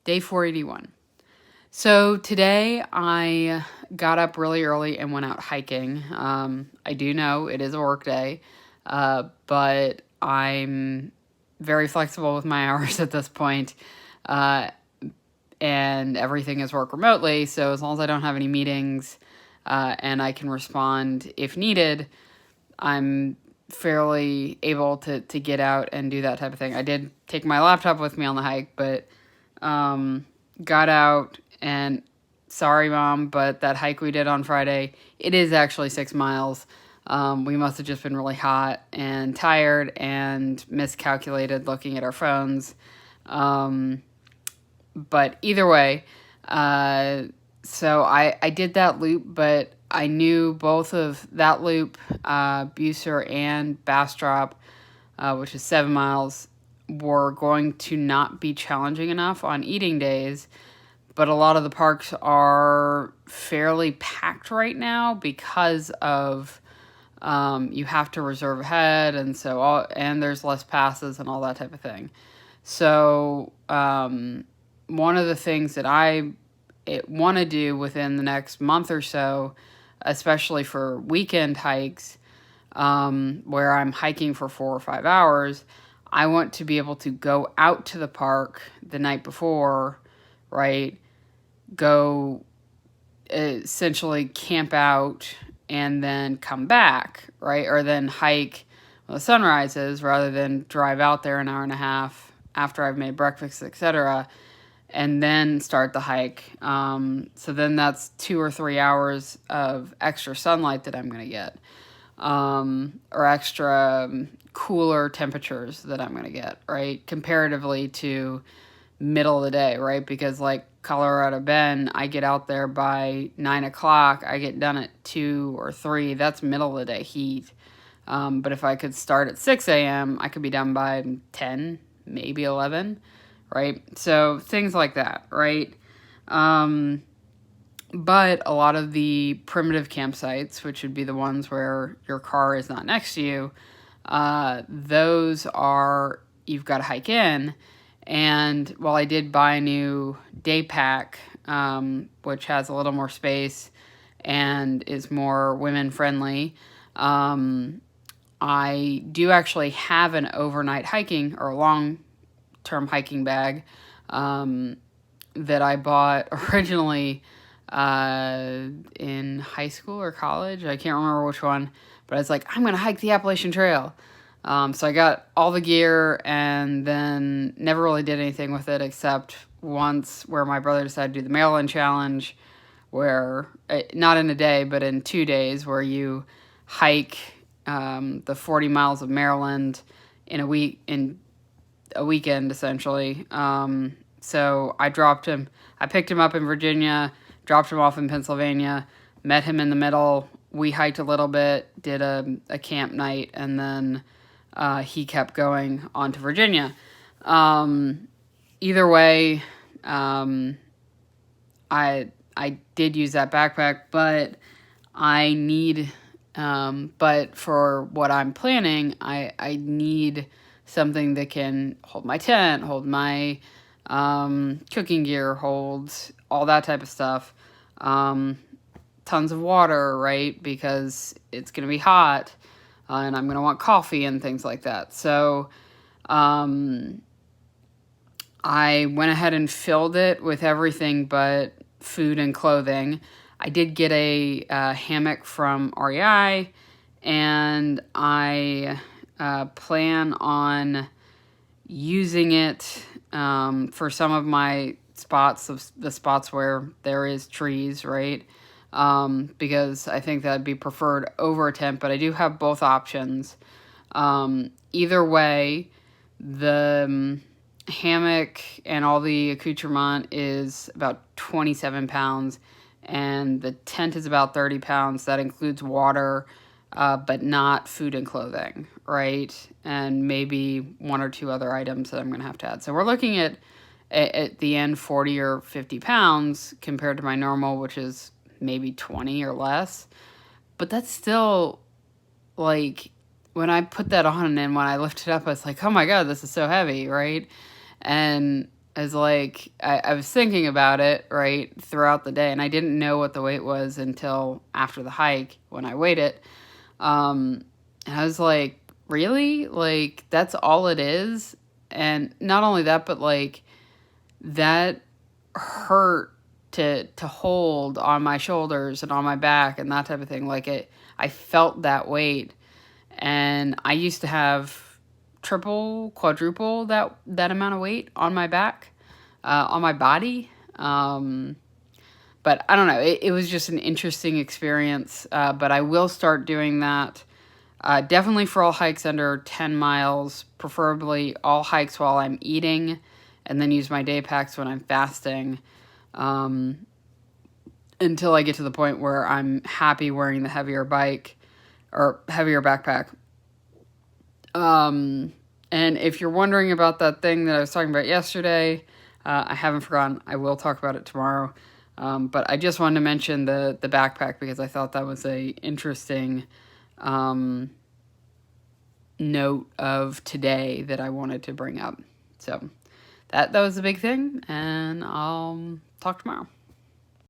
Day 481. So today I got up really early and went out hiking. I do know it is a work day, but I'm very flexible with my hours at this point, and everything is work remotely. So as long as I don't have any meetings and I can respond if needed, I'm fairly able to get out and do that type of thing. I did take my laptop with me on the hike, but got out and sorry, Mom, but that hike we did on Friday, it is actually 6 miles. We must have just been really hot and tired and miscalculated looking at our phones. But either way, so I did that loop, but I knew both of that loop, Bucer and Bastrop, which is 7 miles, were going to not be challenging enough on eating days. But a lot of the parks are fairly packed right now because of you have to reserve ahead, and and there's less passes and all that type of thing. So one of the things that I want to do within the next month or so, especially for weekend hikes, where I'm hiking for 4 or 5 hours, I want to be able to go out to the park the night before, right? Go essentially camp out and then come back, right? Or then hike when the sun rises rather than drive out there an hour and a half after I've made breakfast, etc., and then start the hike. So then that's 2 or 3 hours of extra sunlight that I'm going to get, or extra cooler temperatures that I'm going to get, right? Comparatively to middle of the day, right? Because like Colorado Bend, I get out there by 9 o'clock. I get done at 2 or 3. That's middle of the day heat. But if I could start at 6 a.m., I could be done by 10, maybe 11, right? So things like that, right? But a lot of the primitive campsites, which would be the ones where your car is not next to you, those are, you've got to hike in. And while I did buy a new day pack, which has a little more space and is more women friendly, I do actually have an overnight hiking or long-term hiking bag that I bought originally in high school or college. I can't remember which one, but I was like, I'm going to hike the Appalachian Trail. So I got all the gear and then never really did anything with it except once where my brother decided to do the Maryland Challenge, where, not in a day, but in 2 days, where you hike the 40 miles of Maryland in a weekend, essentially. So I picked him up in Virginia, dropped him off in Pennsylvania, met him in the middle. We hiked a little bit, did a camp night, and then he kept going on to Virginia. Either way, I did use that backpack, but but for what I'm planning, I need something that can hold my tent, hold my cooking gear, hold all that type of stuff. Tons of water, right? Because it's going to be hot, and I'm going to want coffee and things like that. So I went ahead and filled it with everything but food and clothing. I did get a hammock from REI, and I plan on using it for some of my spots, the spots where there is trees, right? Because I think that'd be preferred over a tent, but I do have both options. Either way, the hammock and all the accoutrement is about 27 pounds, and the tent is about 30 pounds. That includes water, but not food and clothing, right? And maybe 1 or 2 other items that I'm going to have to add. So we're looking at the end 40 or 50 pounds compared to my normal, which is maybe 20 or less. But that's still, like, when I put that on and when I lifted up, I was like, oh my God, this is so heavy, right? And is like, I was thinking about it, right, throughout the day, and I didn't know what the weight was until after the hike when I weighed it. And I was like, really? Like, that's all it is? And not only that, but like, that hurt to hold on my shoulders and on my back and that type of thing. Like, I felt that weight, and I used to have triple, quadruple that amount of weight on my back, on my body. But I don't know. It was just an interesting experience. But I will start doing that. Definitely for all hikes under 10 miles, preferably all hikes while I'm eating, and then use my day packs when I'm fasting, until I get to the point where I'm happy wearing the heavier bike or heavier backpack. And if you're wondering about that thing that I was talking about yesterday, I haven't forgotten. I will talk about it tomorrow. But I just wanted to mention the backpack because I thought that was a interesting note of today that I wanted to bring up. So that was the big thing, and I'll talk tomorrow.